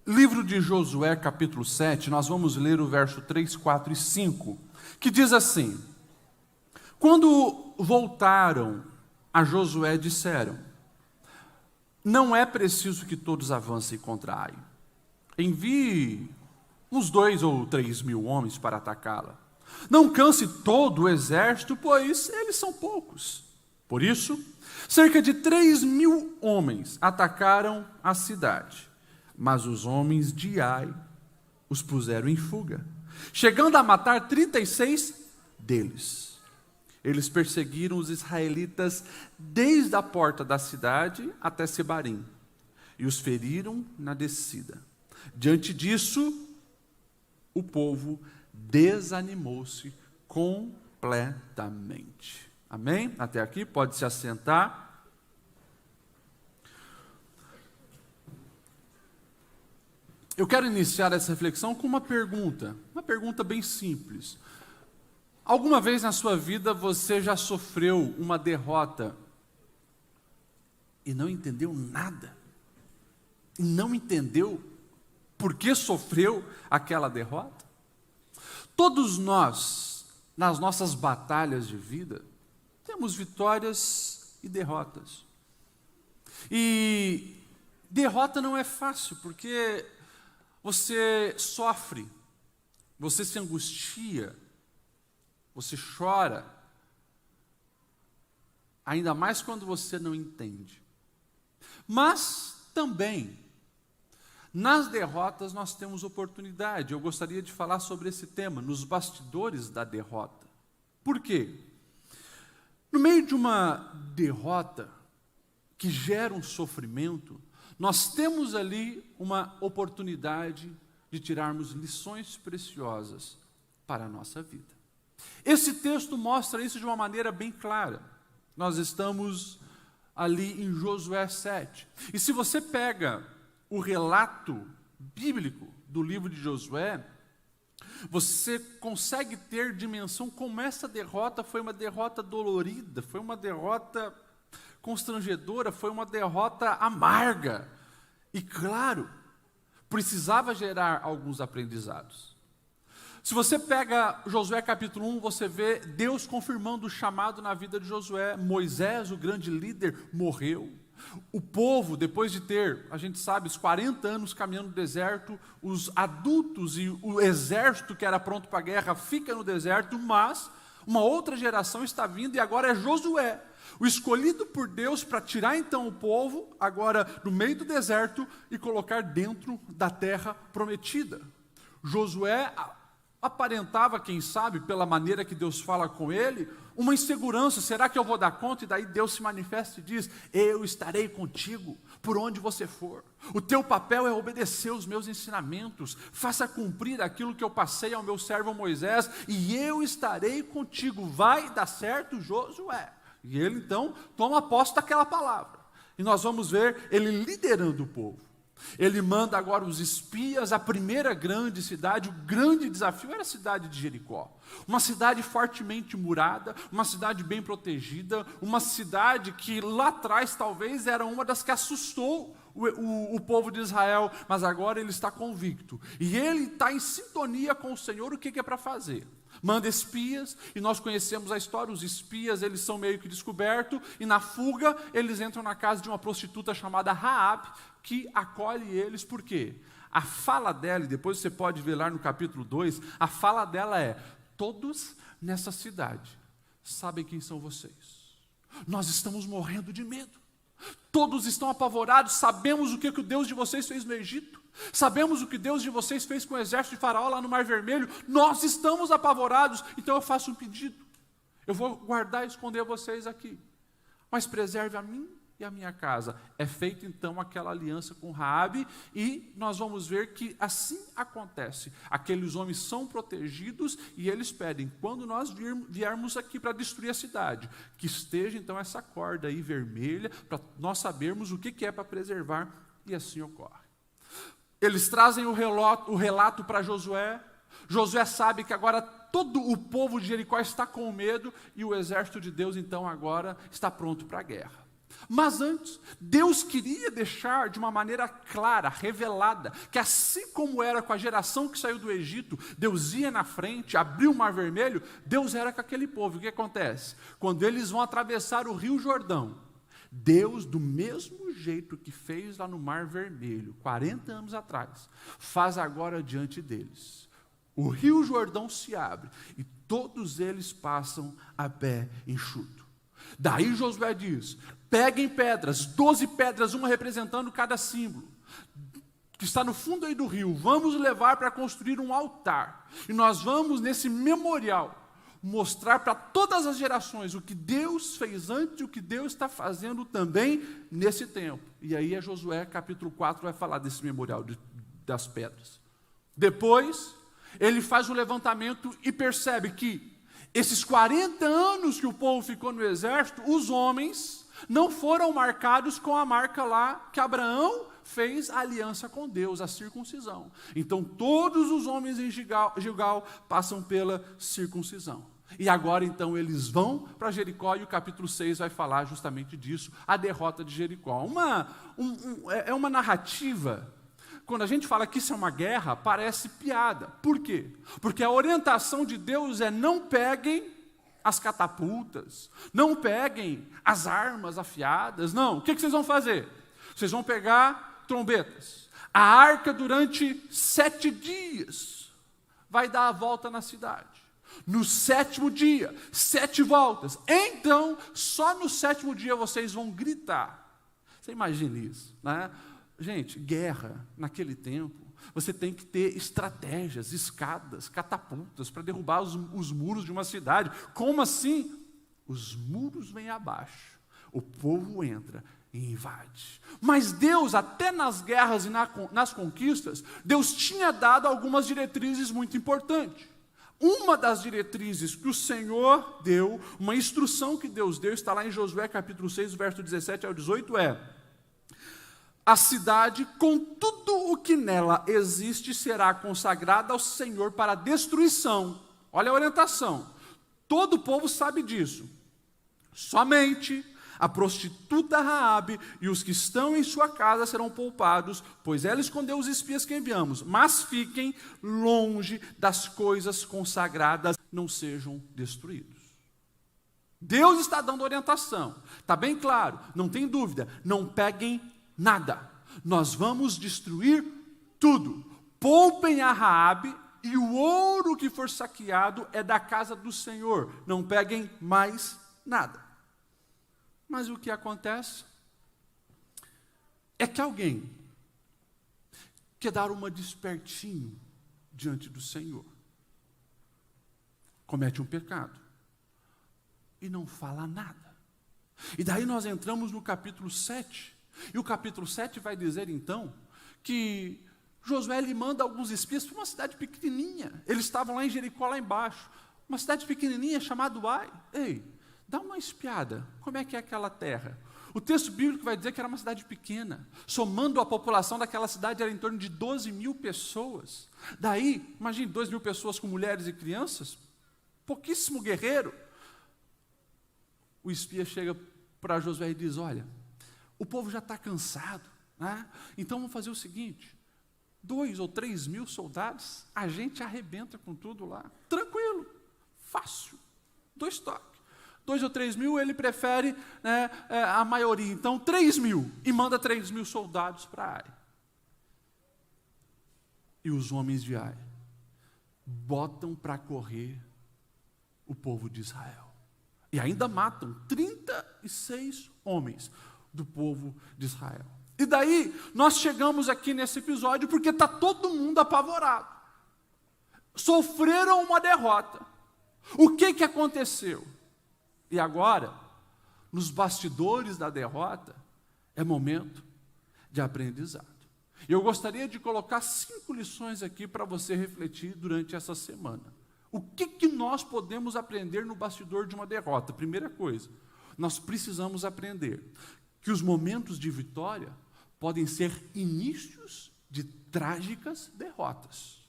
Livro de Josué, capítulo 7, nós vamos ler o verso 3, 4 e 5, que diz assim: Quando voltaram a Josué, disseram: Não é preciso que todos avancem contra Ai. Envie uns 2 ou 3 mil homens para atacá-la. Não canse todo o exército, pois eles são poucos. Por isso, cerca de 3 mil homens atacaram a cidade. Mas os homens de Ai os puseram em fuga, chegando a matar 36 deles. Eles perseguiram os israelitas desde a porta da cidade até Sebarim, e os feriram na descida. Diante disso, o povo desanimou-se completamente. Amém? Até aqui, pode se assentar. Eu quero iniciar essa reflexão com uma pergunta bem simples. Alguma vez na sua vida você já sofreu uma derrota e não entendeu nada? E não entendeu por que sofreu aquela derrota? Todos nós, nas nossas batalhas de vida, temos vitórias e derrotas. E derrota não é fácil, porque você sofre, você se angustia, você chora, ainda mais quando você não entende. Mas também, nas derrotas nós temos oportunidade. Eu gostaria de falar sobre esse tema, nos bastidores da derrota. Por quê? No meio de uma derrota que gera um sofrimento, nós temos ali uma oportunidade de tirarmos lições preciosas para a nossa vida. Esse texto mostra isso de uma maneira bem clara. Nós estamos ali em Josué 7. E se você pega o relato bíblico do livro de Josué, você consegue ter dimensão como essa derrota foi uma derrota dolorida, foi uma derrota constrangedora, foi uma derrota amarga. E claro, precisava gerar alguns aprendizados. Se você pega Josué capítulo 1, você vê Deus confirmando o chamado na vida de Josué. Moisés, o grande líder, morreu. O povo, depois de ter, a gente sabe, os 40 anos caminhando no deserto, os adultos e o exército que era pronto para a guerra fica no deserto, mas uma outra geração está vindo e agora é Josué, o escolhido por Deus para tirar então o povo, agora no meio do deserto, e colocar dentro da terra prometida. Josué aparentava, quem sabe, pela maneira que Deus fala com ele, uma insegurança: será que eu vou dar conta? E daí Deus se manifesta e diz: eu estarei contigo por onde você for. O teu papel é obedecer os meus ensinamentos, faça cumprir aquilo que eu passei ao meu servo Moisés, e eu estarei contigo. Vai dar certo, Josué. E ele então toma posse daquela palavra. E nós vamos ver ele liderando o povo. Ele manda agora os espias à primeira grande cidade. O grande desafio era a cidade de Jericó. Uma cidade fortemente murada, uma cidade bem protegida, uma cidade que lá atrás talvez era uma das que assustou o povo de Israel, mas agora ele está convicto. E ele está em sintonia com o Senhor. O que é para fazer? Manda espias, e nós conhecemos a história. Os espias, eles são meio que descobertos, e na fuga eles entram na casa de uma prostituta chamada Raabe, que acolhe eles. Por quê? A fala dela, e depois você pode ver lá no capítulo 2, a fala dela é: todos nessa cidade sabem quem são vocês. Nós estamos morrendo de medo. Todos estão apavorados, sabemos o que o Deus de vocês fez no Egito. Sabemos o que Deus de vocês fez com o exército de Faraó lá no Mar Vermelho. Nós estamos apavorados, então eu faço um pedido. Eu vou guardar e esconder vocês aqui, mas preserve a mim e a minha casa. É feita então aquela aliança com Raabe, e nós vamos ver que assim acontece. Aqueles homens são protegidos, e eles pedem: quando nós viermos aqui para destruir a cidade, que esteja então essa corda aí vermelha, para nós sabermos o que é para preservar, e assim ocorre. Eles trazem o relato para Josué. Josué sabe que agora todo o povo de Jericó está com medo, e o exército de Deus então agora está pronto para a guerra. Mas antes, Deus queria deixar de uma maneira clara, revelada, que assim como era com a geração que saiu do Egito, Deus ia na frente, abriu o Mar Vermelho, Deus era com aquele povo. O que acontece? Quando eles vão atravessar o Rio Jordão, Deus, do mesmo jeito que fez lá no Mar Vermelho, 40 anos atrás, faz agora diante deles. O Rio Jordão se abre e todos eles passam a pé enxuto. Daí Josué diz: peguem pedras, 12 pedras, uma representando cada símbolo, que está no fundo aí do rio, vamos levar para construir um altar. E nós vamos, nesse memorial, mostrar para todas as gerações o que Deus fez antes e o que Deus está fazendo também nesse tempo. E aí Josué, capítulo 4, vai falar desse memorial das pedras. Depois, ele faz um levantamento e percebe que esses 40 anos que o povo ficou no exército, os homens não foram marcados com a marca lá que Abraão fez a aliança com Deus, a circuncisão. Então todos os homens em Gilgal passam pela circuncisão. E agora então eles vão para Jericó, e o capítulo 6 vai falar justamente disso, a derrota de Jericó. É uma narrativa. Quando a gente fala que isso é uma guerra, parece piada. Por quê? Porque a orientação de Deus é: não peguem as catapultas, não peguem as armas afiadas, não. O que vocês vão fazer? Vocês vão pegar trombetas. A arca, durante 7 dias, vai dar a volta na cidade. No 7º dia, 7 voltas. Então, só no 7º dia vocês vão gritar. Você imagina isso, né? Gente, guerra, naquele tempo, você tem que ter estratégias, escadas, catapultas para derrubar os muros de uma cidade. Como assim? Os muros vêm abaixo, o povo entra e invade. Mas Deus, até nas guerras e nas conquistas, Deus tinha dado algumas diretrizes muito importantes. Uma das diretrizes que o Senhor deu, uma instrução que Deus deu, está lá em Josué capítulo 6, verso 17 ao 18, a cidade, com tudo o que nela existe, será consagrada ao Senhor para destruição. Olha a orientação. Todo o povo sabe disso. Somente a prostituta Raabe e os que estão em sua casa serão poupados, pois ela escondeu os espias que enviamos. Mas fiquem longe das coisas consagradas, não sejam destruídos. Deus está dando orientação. Está bem claro, não tem dúvida. Não peguem nada. Nós vamos destruir tudo. Poupem a Raabe, e o ouro que for saqueado é da casa do Senhor. Não peguem mais nada. Mas o que acontece é que alguém quer dar uma despertinho diante do Senhor. Comete um pecado e não fala nada. E daí nós entramos no capítulo 7. E o capítulo 7 vai dizer então que Josué lhe manda alguns espias para uma cidade pequenininha. Eles estavam lá em Jericó, lá embaixo. Uma cidade pequenininha chamada Ai. Ei, dá uma espiada. Como é que é aquela terra? O texto bíblico vai dizer que era uma cidade pequena. Somando a população daquela cidade, era em torno de 12 mil pessoas. Daí, imagine 12 mil pessoas com mulheres e crianças. Pouquíssimo guerreiro. O espia chega para Josué e diz: olha, o povo já está cansado, né? Então vamos fazer o seguinte: 2 ou 3 mil soldados, a gente arrebenta com tudo lá. Tranquilo, fácil, 2 toques. 2 ou 3 mil, ele prefere, né, a maioria. Então 3 mil, e manda 3 mil soldados para Ai. E os homens de Ai botam para correr o povo de Israel. E ainda matam 36 homens do povo de Israel. E daí, nós chegamos aqui nesse episódio porque está todo mundo apavorado. Sofreram uma derrota. O que aconteceu? E agora, nos bastidores da derrota, é momento de aprendizado. Eu gostaria de colocar 5 lições aqui para você refletir durante essa semana. O que nós podemos aprender no bastidor de uma derrota? Primeira coisa, nós precisamos aprender que os momentos de vitória podem ser inícios de trágicas derrotas.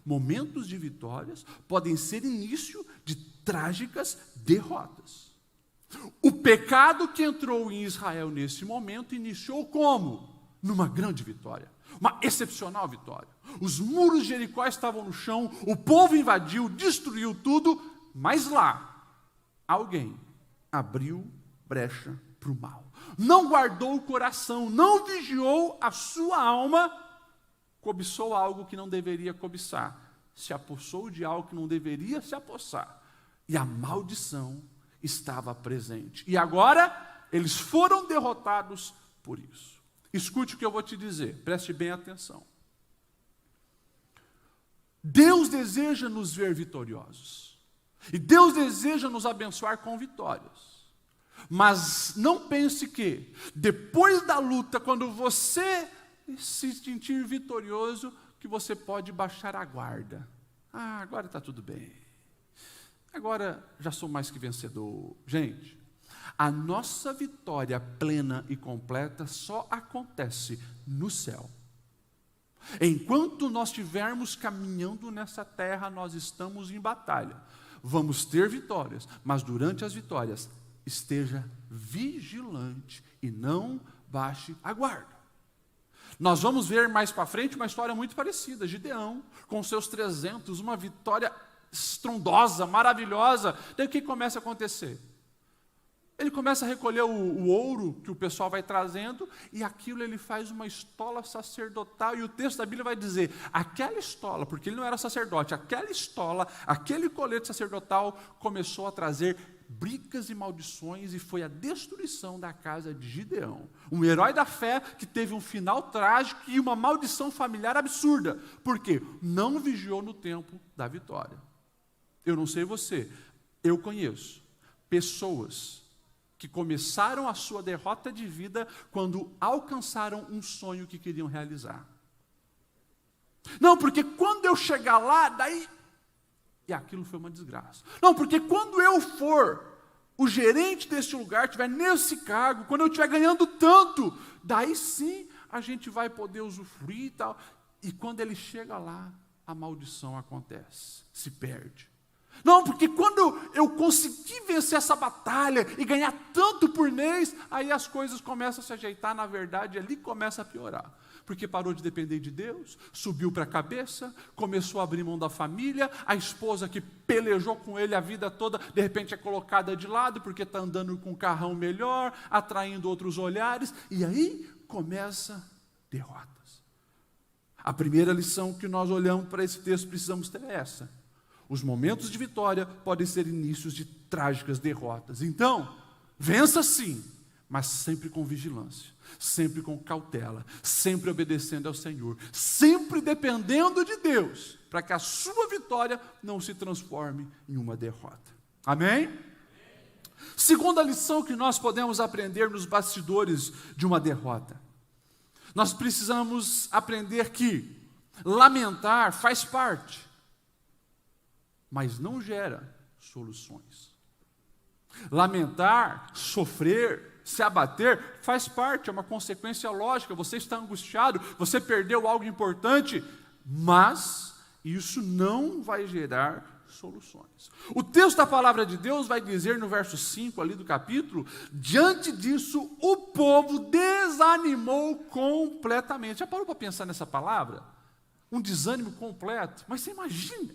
Momentos de vitórias podem ser início de trágicas derrotas. O pecado que entrou em Israel nesse momento iniciou como? Numa grande vitória, uma excepcional vitória. Os muros de Jericó estavam no chão, o povo invadiu, destruiu tudo, mas lá, alguém abriu brecha para o mal. Não guardou o coração, não vigiou a sua alma, cobiçou algo que não deveria cobiçar, se apossou de algo que não deveria se apossar, e a maldição estava presente. E agora, eles foram derrotados por isso. Escute o que eu vou te dizer, preste bem atenção. Deus deseja nos ver vitoriosos, e Deus deseja nos abençoar com vitórias. Mas não pense que, depois da luta, quando você se sentir vitorioso, que você pode baixar a guarda. Agora está tudo bem. Agora já sou mais que vencedor. Gente, a nossa vitória plena e completa só acontece no céu. Enquanto nós estivermos caminhando nessa terra, nós estamos em batalha. Vamos ter vitórias, mas durante as vitórias, esteja vigilante e não baixe a guarda. Nós vamos ver mais para frente uma história muito parecida. Gideão, com seus 300, uma vitória estrondosa, maravilhosa. Daí o que começa a acontecer? Ele começa a recolher o ouro que o pessoal vai trazendo, e aquilo ele faz uma estola sacerdotal, e o texto da Bíblia vai dizer, aquela estola, porque ele não era sacerdote, aquela estola, aquele colete sacerdotal começou a trazer brigas e maldições, e foi a destruição da casa de Gideão, um herói da fé que teve um final trágico e uma maldição familiar absurda. Por quê? Não vigiou no tempo da vitória. Eu não sei você, eu conheço pessoas que começaram a sua derrota de vida quando alcançaram um sonho que queriam realizar. Não, porque quando eu chegar lá, daí... E aquilo foi uma desgraça. Não, porque quando eu for o gerente desse lugar, estiver nesse cargo, quando eu estiver ganhando tanto, daí sim a gente vai poder usufruir e tal. E quando ele chega lá, a maldição acontece, se perde. Não, porque quando eu conseguir vencer essa batalha e ganhar tanto por mês, aí as coisas começam a se ajeitar, na verdade, ali começa a piorar. Porque parou de depender de Deus, subiu para a cabeça, começou a abrir mão da família, a esposa que pelejou com ele a vida toda, de repente é colocada de lado, porque está andando com um carrão melhor, atraindo outros olhares, e aí começa derrotas. A primeira lição que nós olhamos para esse texto precisamos ter é essa. Os momentos de vitória podem ser inícios de trágicas derrotas. Então, vença sim, mas sempre com vigilância, sempre com cautela, sempre obedecendo ao Senhor, sempre dependendo de Deus, para que a sua vitória não se transforme em uma derrota. Amém? Segunda lição que nós podemos aprender nos bastidores de uma derrota. Nós precisamos aprender que lamentar faz parte, mas não gera soluções. Lamentar, sofrer, se abater, faz parte, é uma consequência lógica. Você está angustiado, você perdeu algo importante, mas isso não vai gerar soluções. O texto da palavra de Deus vai dizer no verso 5 ali do capítulo, diante disso o povo desanimou completamente. Já parou para pensar nessa palavra? Um desânimo completo. Mas você imagina,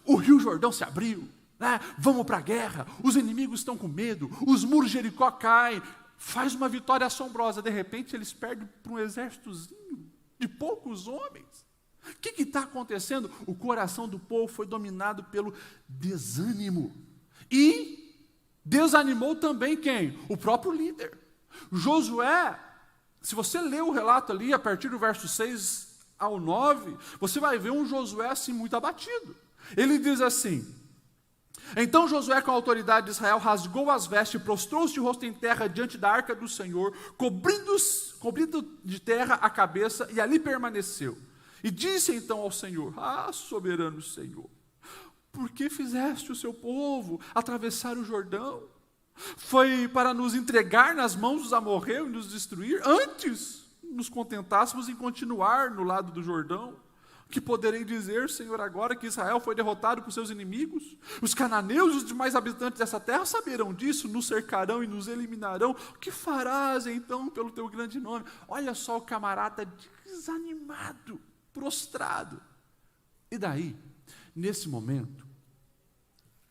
o Rio Jordão se abriu, né? Vamos para a guerra, os inimigos estão com medo, os muros de Jericó caem, faz uma vitória assombrosa, de repente eles perdem para um exércitozinho de poucos homens. O que está acontecendo? O coração do povo foi dominado pelo desânimo, e desanimou também quem? O próprio líder. Josué, se você ler o relato ali, a partir do verso 6 ao 9, você vai ver um Josué assim muito abatido. Ele diz assim: então Josué, com a autoridade de Israel, rasgou as vestes, prostrou-se de rosto em terra diante da arca do Senhor, cobrindo de terra a cabeça, e ali permaneceu. E disse então ao Senhor: soberano Senhor, por que fizeste o seu povo atravessar o Jordão? Foi para nos entregar nas mãos dos amorreus e nos destruir? Antes nos contentássemos em continuar no lado do Jordão. Que poderei dizer, Senhor, agora que Israel foi derrotado por seus inimigos? Os cananeus e os demais habitantes dessa terra saberão disso, nos cercarão e nos eliminarão. O que farás então pelo teu grande nome? Olha só o camarada desanimado, prostrado. E daí, nesse momento,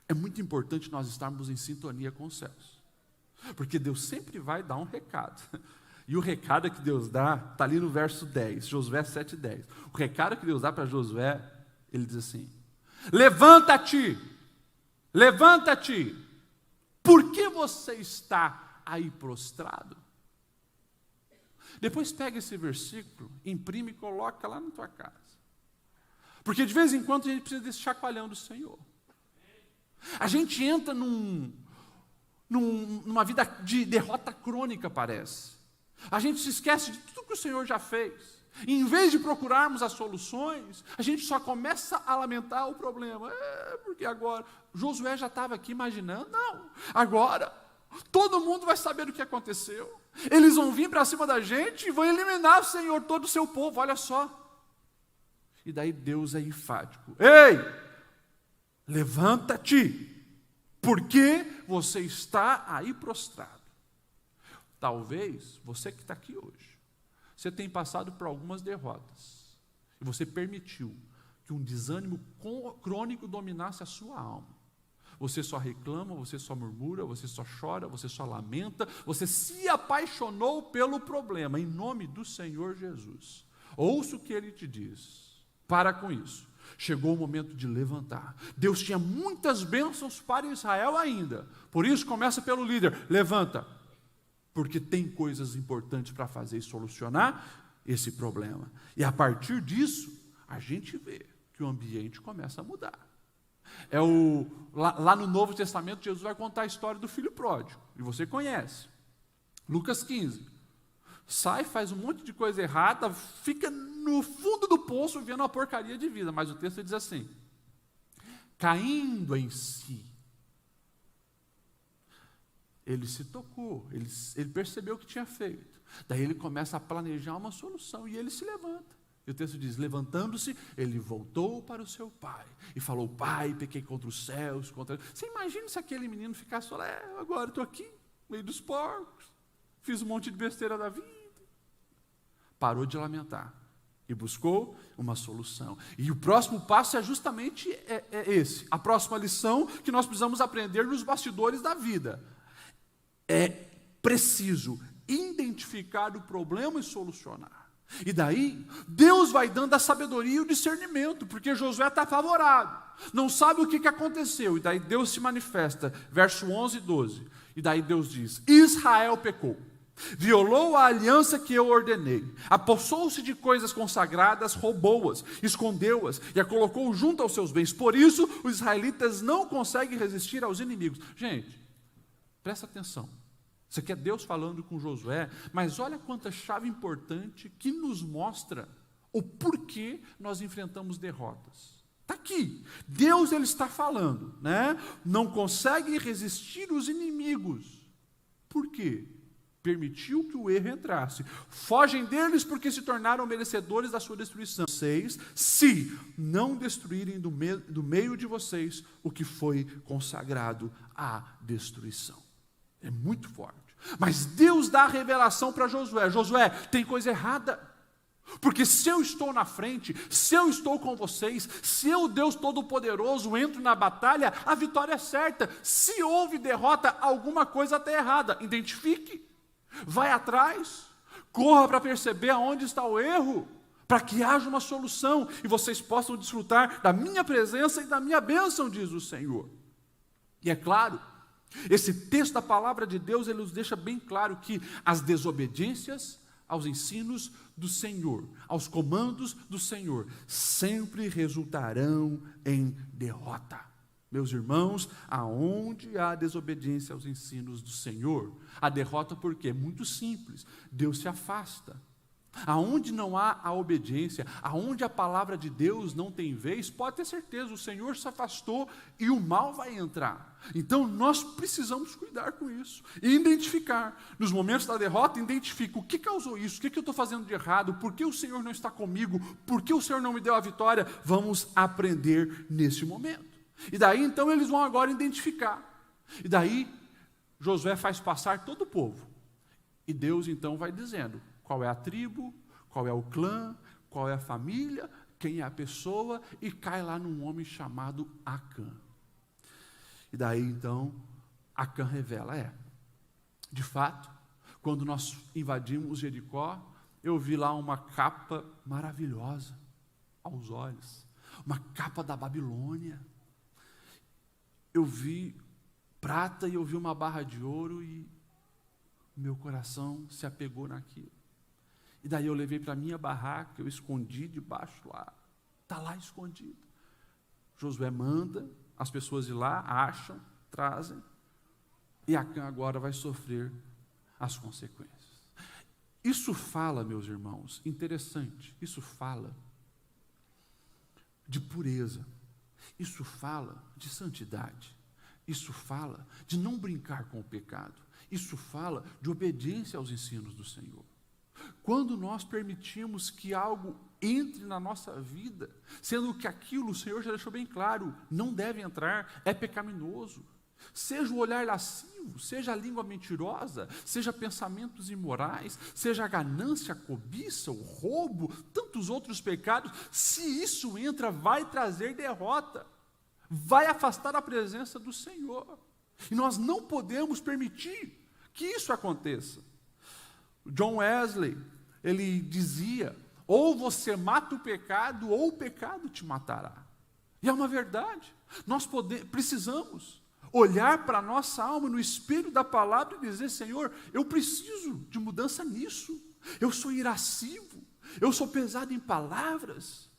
é muito importante nós estarmos em sintonia com os céus. Porque Deus sempre vai dar um recado. E o recado que Deus dá, está ali no verso 10, Josué 7,10. O recado que Deus dá para Josué, ele diz assim: levanta-te, levanta-te, por que você está aí prostrado? Depois pega esse versículo, imprime e coloca lá na tua casa. Porque de vez em quando a gente precisa desse chacoalhão do Senhor. A gente entra numa vida de derrota crônica, parece. A gente se esquece de tudo que o Senhor já fez. E em vez de procurarmos as soluções, a gente só começa a lamentar o problema. Porque agora, Josué já estava aqui imaginando, não, agora todo mundo vai saber do que aconteceu. Eles vão vir para cima da gente e vão eliminar, Senhor, todo o seu povo, olha só. E daí Deus é enfático: ei, levanta-te, porque você está aí prostrado. Talvez, você que está aqui hoje, você tenha passado por algumas derrotas, e você permitiu que um desânimo crônico dominasse a sua alma. Você só reclama, você só murmura, você só chora, você só lamenta, você se apaixonou pelo problema. Em nome do Senhor Jesus, ouça o que Ele te diz. Para com isso. Chegou o momento de levantar. Deus tinha muitas bênçãos para Israel ainda. Por isso, começa pelo líder: levanta, porque tem coisas importantes para fazer e solucionar esse problema. E a partir disso, a gente vê que o ambiente começa a mudar. Lá no Novo Testamento, Jesus vai contar a história do filho pródigo, e você conhece. Lucas 15. Sai, faz um monte de coisa errada, fica no fundo do poço vendo uma porcaria de vida. Mas o texto diz assim: caindo em si, ele se tocou, ele percebeu o que tinha feito. Daí ele começa a planejar uma solução e ele se levanta. E o texto diz: levantando-se, ele voltou para o seu pai e falou: pai, pequei contra os céus, contra... Você imagina se aquele menino ficasse falando: agora estou aqui, no meio dos porcos, fiz um monte de besteira da vida. Parou de lamentar e buscou uma solução. E o próximo passo é justamente esse. A próxima lição que nós precisamos aprender nos bastidores da vida. É preciso identificar o problema e solucionar. E daí, Deus vai dando a sabedoria e o discernimento, porque Josué está apavorado, não sabe o que aconteceu. E daí Deus se manifesta, verso 11 e 12. E daí Deus diz: Israel pecou, violou a aliança que eu ordenei, apossou-se de coisas consagradas, roubou-as, escondeu-as e a colocou junto aos seus bens. Por isso, os israelitas não conseguem resistir aos inimigos. Gente, presta atenção. Isso aqui é Deus falando com Josué, mas olha quanta chave importante que nos mostra o porquê nós enfrentamos derrotas. Está aqui. Deus, ele está falando, né? Não conseguem resistir os inimigos. Por quê? Permitiu que o erro entrasse. Fogem deles porque se tornaram merecedores da sua destruição. Vocês, se não destruírem do meio de vocês o que foi consagrado à destruição. É muito forte. Mas Deus dá a revelação para Josué. Josué, tem coisa errada. Porque se eu estou na frente, se eu estou com vocês, se eu, Deus Todo-Poderoso, entro na batalha, a vitória é certa. Se houve derrota, alguma coisa está errada. Identifique. Vai atrás, corra para perceber aonde está o erro, para que haja uma solução e vocês possam desfrutar da minha presença e da minha bênção, diz o Senhor. E é claro, esse texto da palavra de Deus, ele nos deixa bem claro que as desobediências aos ensinos do Senhor, aos comandos do Senhor, sempre resultarão em derrota. Meus irmãos, aonde há desobediência aos ensinos do Senhor, a derrota por quê? Muito simples, Deus se afasta. Aonde não há a obediência, aonde a palavra de Deus não tem vez, pode ter certeza, o Senhor se afastou e o mal vai entrar. Então nós precisamos cuidar com isso e identificar, nos momentos da derrota, identifica o que causou isso, o que eu estou fazendo de errado, por que o Senhor não está comigo, por que o Senhor não me deu a vitória. Vamos aprender nesse momento. E daí então eles vão agora identificar. E daí Josué faz passar todo o povo. E Deus então vai dizendo qual é a tribo, qual é o clã, qual é a família, quem é a pessoa, e cai lá num homem chamado Acã. E daí então Acã revela, de fato, quando nós invadimos Jericó, eu vi lá uma capa maravilhosa aos olhos, uma capa da Babilônia. Eu vi prata e eu vi uma barra de ouro e meu coração se apegou naquilo. E daí eu levei para a minha barraca, eu escondi debaixo lá, está lá escondido. Josué manda as pessoas ir lá, acham, trazem, e Acã agora vai sofrer as consequências. Isso fala, meus irmãos, interessante, isso fala de pureza, isso fala de santidade, isso fala de não brincar com o pecado, isso fala de obediência aos ensinos do Senhor. Quando nós permitimos que algo entre na nossa vida, sendo que aquilo o Senhor já deixou bem claro, não deve entrar, é pecaminoso. Seja o olhar lascivo, seja a língua mentirosa, seja pensamentos imorais, seja a ganância, a cobiça, o roubo, tantos outros pecados, se isso entra, vai trazer derrota, vai afastar a presença do Senhor. E nós não podemos permitir que isso aconteça. John Wesley, ele dizia, ou você mata o pecado, ou o pecado te matará. E é uma verdade. Nós precisamos olhar para a nossa alma no espelho da palavra e dizer, Senhor, eu preciso de mudança nisso. Eu sou irascivo, eu sou pesado em palavras,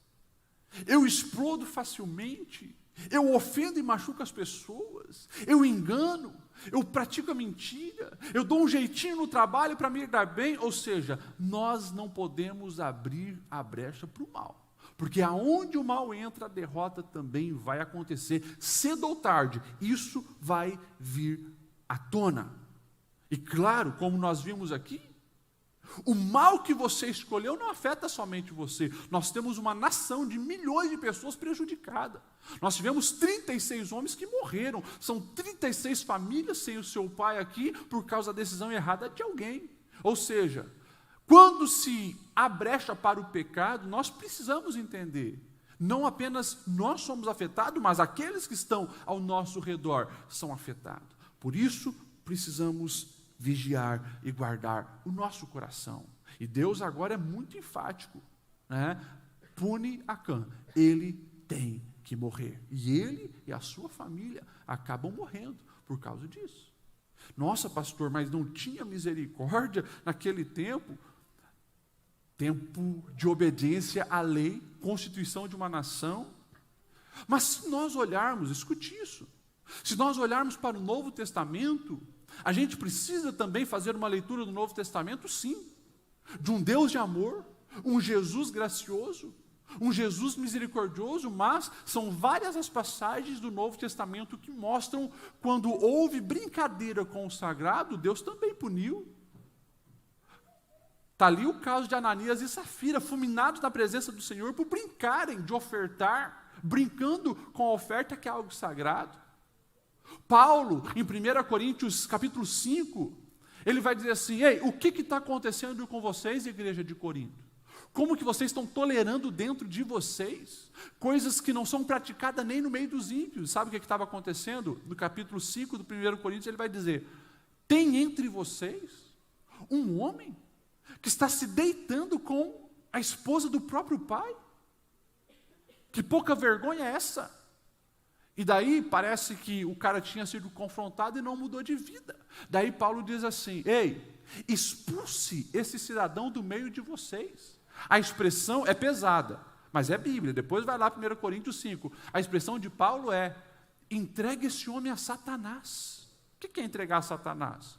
eu explodo facilmente, eu ofendo e machuco as pessoas, eu engano, eu pratico a mentira, eu dou um jeitinho no trabalho para me dar bem. Ou seja, nós não podemos abrir a brecha para o mal, porque aonde o mal entra, a derrota também vai acontecer, cedo ou tarde, isso vai vir à tona. E claro, como nós vimos aqui, o mal que você escolheu não afeta somente você. Nós temos uma nação de milhões de pessoas prejudicadas. Nós tivemos 36 homens que morreram. São 36 famílias sem o seu pai aqui por causa da decisão errada de alguém. Ou seja, quando se há brecha para o pecado, nós precisamos entender. Não apenas nós somos afetados, mas aqueles que estão ao nosso redor são afetados. Por isso, precisamos vigiar e guardar o nosso coração. E Deus agora é muito enfático, né? Pune Acã, ele tem que morrer. E ele e a sua família acabam morrendo por causa disso. Nossa, pastor, mas não tinha misericórdia naquele tempo? Tempo de obediência à lei, constituição de uma nação. Mas se nós olharmos, escute isso, se nós olharmos para o Novo Testamento, a gente precisa também fazer uma leitura do Novo Testamento, sim, de um Deus de amor, um Jesus gracioso, um Jesus misericordioso, mas são várias as passagens do Novo Testamento que mostram quando houve brincadeira com o sagrado, Deus também puniu. Está ali o caso de Ananias e Safira, fulminados na presença do Senhor por brincarem de ofertar, brincando com a oferta que é algo sagrado. Paulo, em 1 Coríntios capítulo 5, ele vai dizer assim, ei, o que está acontecendo com vocês, igreja de Corinto? Como que vocês estão tolerando dentro de vocês coisas que não são praticadas nem no meio dos ímpios? Sabe o que estava acontecendo? No capítulo 5 do 1 Coríntios, ele vai dizer, tem entre vocês um homem que está se deitando com a esposa do próprio pai? Que pouca vergonha é essa? E daí parece que o cara tinha sido confrontado e não mudou de vida. Daí Paulo diz assim, ei, expulse esse cidadão do meio de vocês. A expressão é pesada, mas é Bíblia. Depois vai lá 1 Coríntios 5. A expressão de Paulo é, entregue esse homem a Satanás. O que é entregar a Satanás?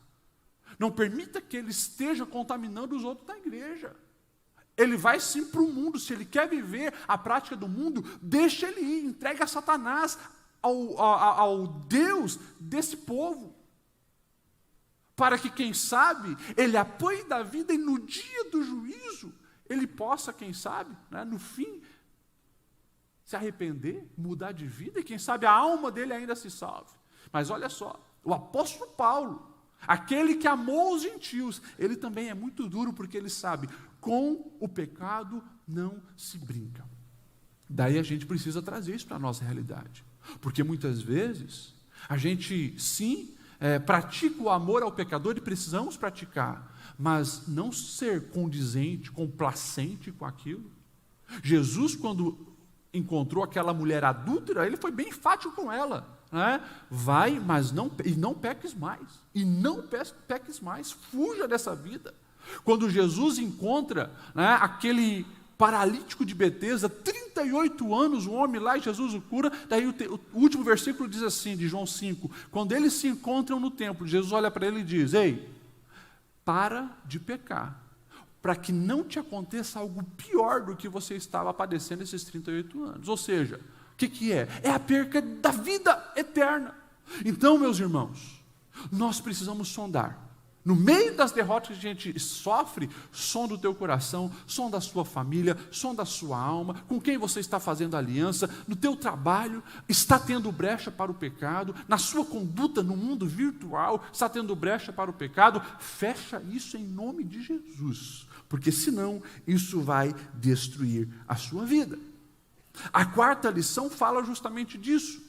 Não permita que ele esteja contaminando os outros da igreja. Ele vai sim para o mundo. Se ele quer viver a prática do mundo, deixa ele ir, entrega a Satanás ao Deus desse povo. Para que, quem sabe, ele apanhe da vida e no dia do juízo, ele possa, quem sabe, né, no fim, se arrepender, mudar de vida, e quem sabe a alma dele ainda se salve. Mas olha só, o apóstolo Paulo, aquele que amou os gentios, ele também é muito duro, porque ele sabe, com o pecado não se brinca. Daí a gente precisa trazer isso para a nossa realidade. Porque muitas vezes, a gente sim pratica o amor ao pecador, e precisamos praticar, mas não ser condizente, complacente com aquilo. Jesus, quando encontrou aquela mulher adúltera, ele foi bem enfático com ela. Vai, mas não peques mais, e não peques mais, fuja dessa vida. Quando Jesus encontra aquele paralítico de Betesda, 38 anos, o homem lá, e Jesus o cura, daí o último versículo diz assim, de João 5, quando eles se encontram no templo, Jesus olha para ele e diz, ei, para de pecar, para que não te aconteça algo pior do que você estava padecendo esses 38 anos, ou seja, o que é? É a perca da vida eterna. Então, meus irmãos, nós precisamos sondar. No meio das derrotas que a gente sofre, sonda o teu coração, sonda a sua família, sonda a sua alma, com quem você está fazendo aliança, no teu trabalho, está tendo brecha para o pecado, na sua conduta no mundo virtual, está tendo brecha para o pecado, fecha isso em nome de Jesus, porque senão isso vai destruir a sua vida. A quarta lição fala justamente disso,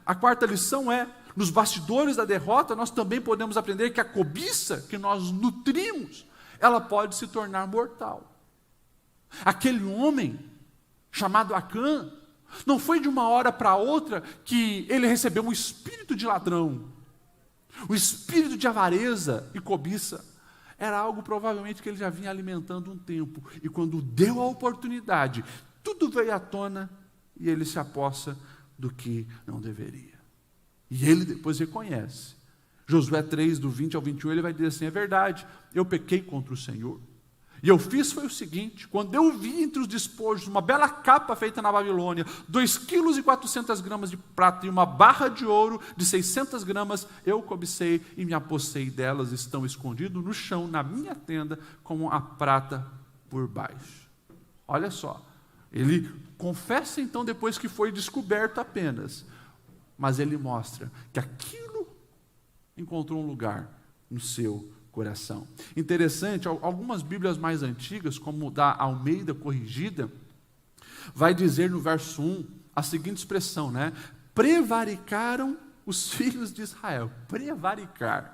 A quarta lição é, nos bastidores da derrota, nós também podemos aprender que a cobiça que nós nutrimos, ela pode se tornar mortal. Aquele homem, chamado Acã, não foi de uma hora para outra que ele recebeu um espírito de ladrão, o espírito de avareza e cobiça. Era algo provavelmente que ele já vinha alimentando um tempo, e quando deu a oportunidade, tudo veio à tona, e ele se apossa do que não deveria. E ele depois reconhece. Josué 3, do 20 ao 21, ele vai dizer assim, é verdade, eu pequei contra o Senhor. E eu fiz foi o seguinte, quando eu vi entre os despojos uma bela capa feita na Babilônia, 2,4 kg de prata e uma barra de ouro de 600 gramas, eu cobicei e me apossei delas, estão escondidos no chão, na minha tenda, com a prata por baixo. Olha só, ele confessa então depois que foi descoberto apenas, mas ele mostra que aquilo encontrou um lugar no seu coração. Interessante, algumas Bíblias mais antigas, como da Almeida Corrigida, vai dizer no verso 1 a seguinte expressão, prevaricaram os filhos de Israel. Prevaricar,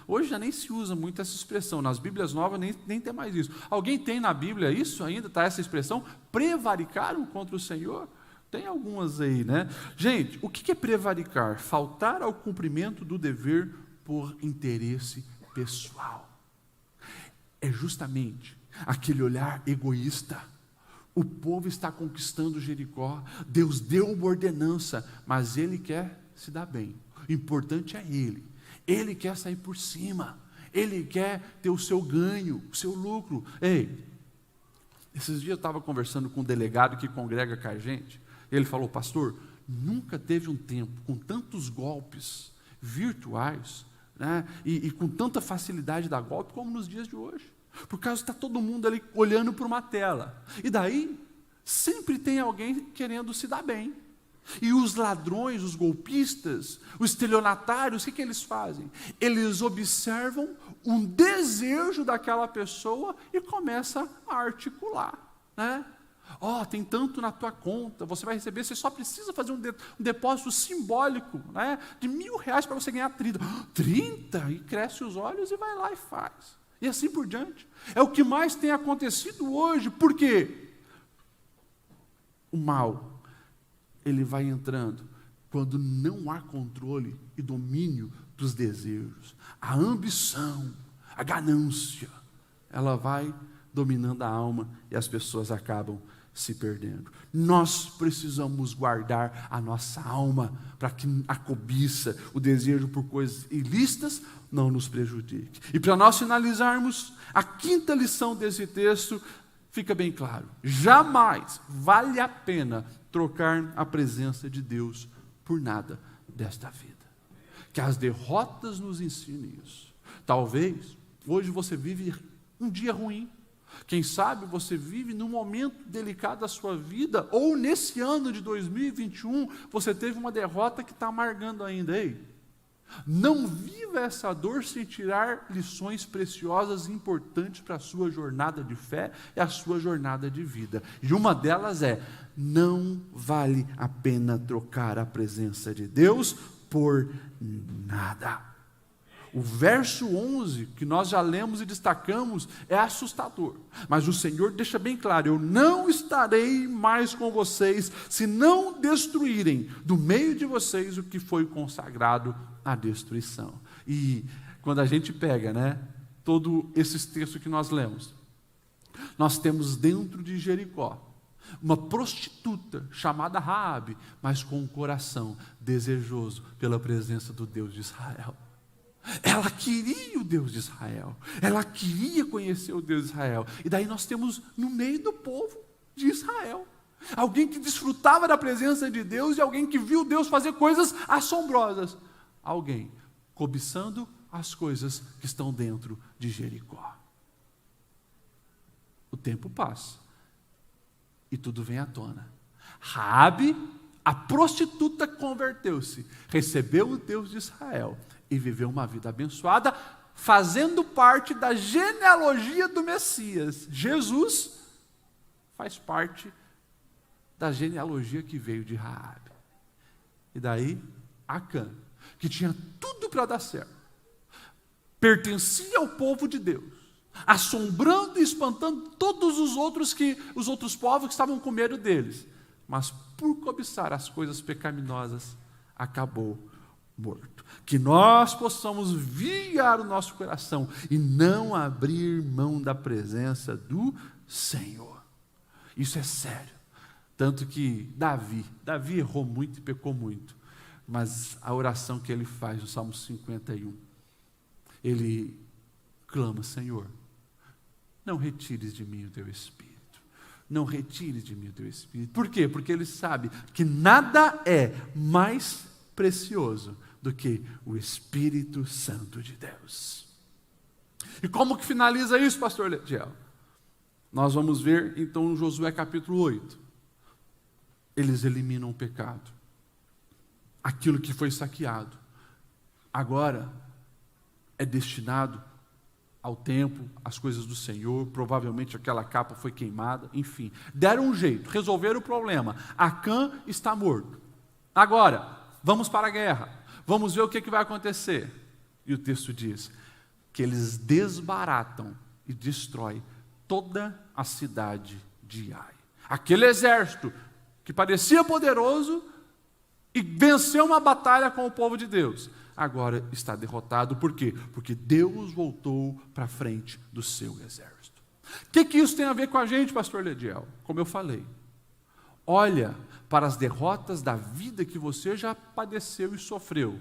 Hoje já nem se usa muito essa expressão, nas Bíblias novas nem tem mais isso. Alguém tem na Bíblia isso ainda, está essa expressão? Prevaricaram contra o Senhor? Tem algumas aí, Gente, o que é prevaricar? Faltar ao cumprimento do dever por interesse pessoal. É justamente aquele olhar egoísta. O povo está conquistando Jericó, Deus deu uma ordenança, mas ele quer se dar bem. O importante é ele quer sair por cima, ele quer ter o seu ganho, o seu lucro. Ei, esses dias eu estava conversando com um delegado que congrega com a gente, ele falou, pastor, nunca teve um tempo com tantos golpes virtuais, e com tanta facilidade dar golpe como nos dias de hoje, por causa que está todo mundo ali olhando para uma tela, e daí sempre tem alguém querendo se dar bem, e os ladrões, os golpistas, os estelionatários, o que eles fazem? Eles observam um desejo daquela pessoa e começam a articular, tem tanto na tua conta, você vai receber, você só precisa fazer um depósito simbólico, de R$1.000 para você ganhar 30. 30? E cresce os olhos e vai lá e faz. E assim por diante. É o que mais tem acontecido hoje. Por quê? O mal, ele vai entrando quando não há controle e domínio dos desejos. A ambição, a ganância, ela vai dominando a alma e as pessoas acabam se perdendo. Nós precisamos guardar a nossa alma para que a cobiça, o desejo por coisas ilícitas não nos prejudique. E para nós finalizarmos, a quinta lição desse texto fica bem claro, jamais vale a pena trocar a presença de Deus por nada desta vida. Que as derrotas nos ensinem isso. Talvez hoje você vive um dia ruim. Quem sabe você vive num momento delicado da sua vida, ou nesse ano de 2021, você teve uma derrota que está amargando ainda. Ei, não viva essa dor sem tirar lições preciosas e importantes para a sua jornada de fé e a sua jornada de vida. E uma delas é, não vale a pena trocar a presença de Deus por nada. O verso 11, que nós já lemos e destacamos, é assustador. Mas o Senhor deixa bem claro, eu não estarei mais com vocês, se não destruírem do meio de vocês o que foi consagrado à destruição. E quando a gente pega, todos esses textos que nós lemos, nós temos dentro de Jericó, uma prostituta chamada Raabe, mas com um coração desejoso pela presença do Deus de Israel. Ela queria o Deus de Israel, ela queria conhecer o Deus de Israel, e daí nós temos no meio do povo de Israel, alguém que desfrutava da presença de Deus, e alguém que viu Deus fazer coisas assombrosas, alguém cobiçando as coisas que estão dentro de Jericó. O tempo passa, e tudo vem à tona. Raabe, a prostituta, converteu-se, recebeu o Deus de Israel, e viveu uma vida abençoada, fazendo parte da genealogia do Messias. Jesus faz parte da genealogia que veio de Raabe. E daí, Acã, que tinha tudo para dar certo, pertencia ao povo de Deus, assombrando e espantando todos os outros povos que estavam com medo deles, mas por cobiçar as coisas pecaminosas, acabou morto. Que nós possamos vigiar o nosso coração e não abrir mão da presença do Senhor. Isso é sério. Tanto que Davi errou muito e pecou muito, mas a oração que ele faz no Salmo 51, ele clama: Senhor, não retires de mim o teu Espírito. Não retires de mim o teu Espírito. Por quê? Porque ele sabe que nada é mais precioso do que o Espírito Santo de Deus. E como que finaliza isso, pastor Lediel? Nós vamos ver então no Josué capítulo 8. Eles eliminam o pecado, aquilo que foi saqueado, agora é destinado ao templo, às coisas do Senhor. Provavelmente aquela capa foi queimada, enfim, deram um jeito, resolveram o problema. Acã está morto. Agora, vamos para a guerra. Vamos ver o que vai acontecer. E o texto diz que eles desbaratam e destroem toda a cidade de Ai. Aquele exército que parecia poderoso e venceu uma batalha com o povo de Deus, agora está derrotado. Por quê? Porque Deus voltou para a frente do seu exército. O que isso tem a ver com a gente, pastor Lediel? Como eu falei, olha para as derrotas da vida que você já padeceu e sofreu,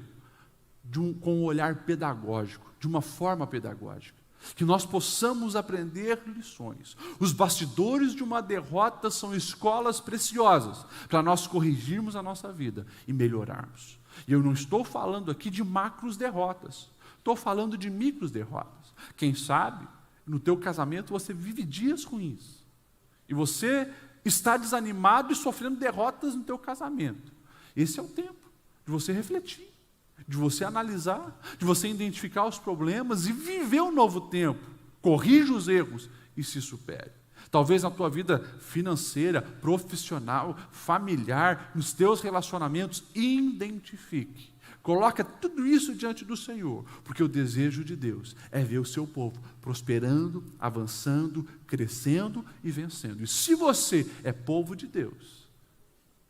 com um olhar pedagógico, de uma forma pedagógica, que nós possamos aprender lições. Os bastidores de uma derrota são escolas preciosas, para nós corrigirmos a nossa vida e melhorarmos. E eu não estou falando aqui de macros derrotas, estou falando de micros derrotas. Quem sabe, no teu casamento você vive dias ruins, e você está desanimado e sofrendo derrotas no teu casamento. Esse é o tempo de você refletir, de você analisar, de você identificar os problemas e viver um novo tempo. Corrija os erros e se supere. Talvez na tua vida financeira, profissional, familiar, nos teus relacionamentos, identifique. Coloca tudo isso diante do Senhor, porque o desejo de Deus é ver o seu povo prosperando, avançando, crescendo e vencendo. E se você é povo de Deus,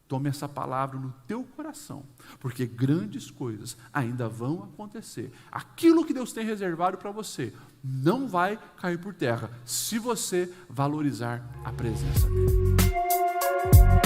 tome essa palavra no teu coração, porque grandes coisas ainda vão acontecer. Aquilo que Deus tem reservado para você não vai cair por terra, se você valorizar a presença dele.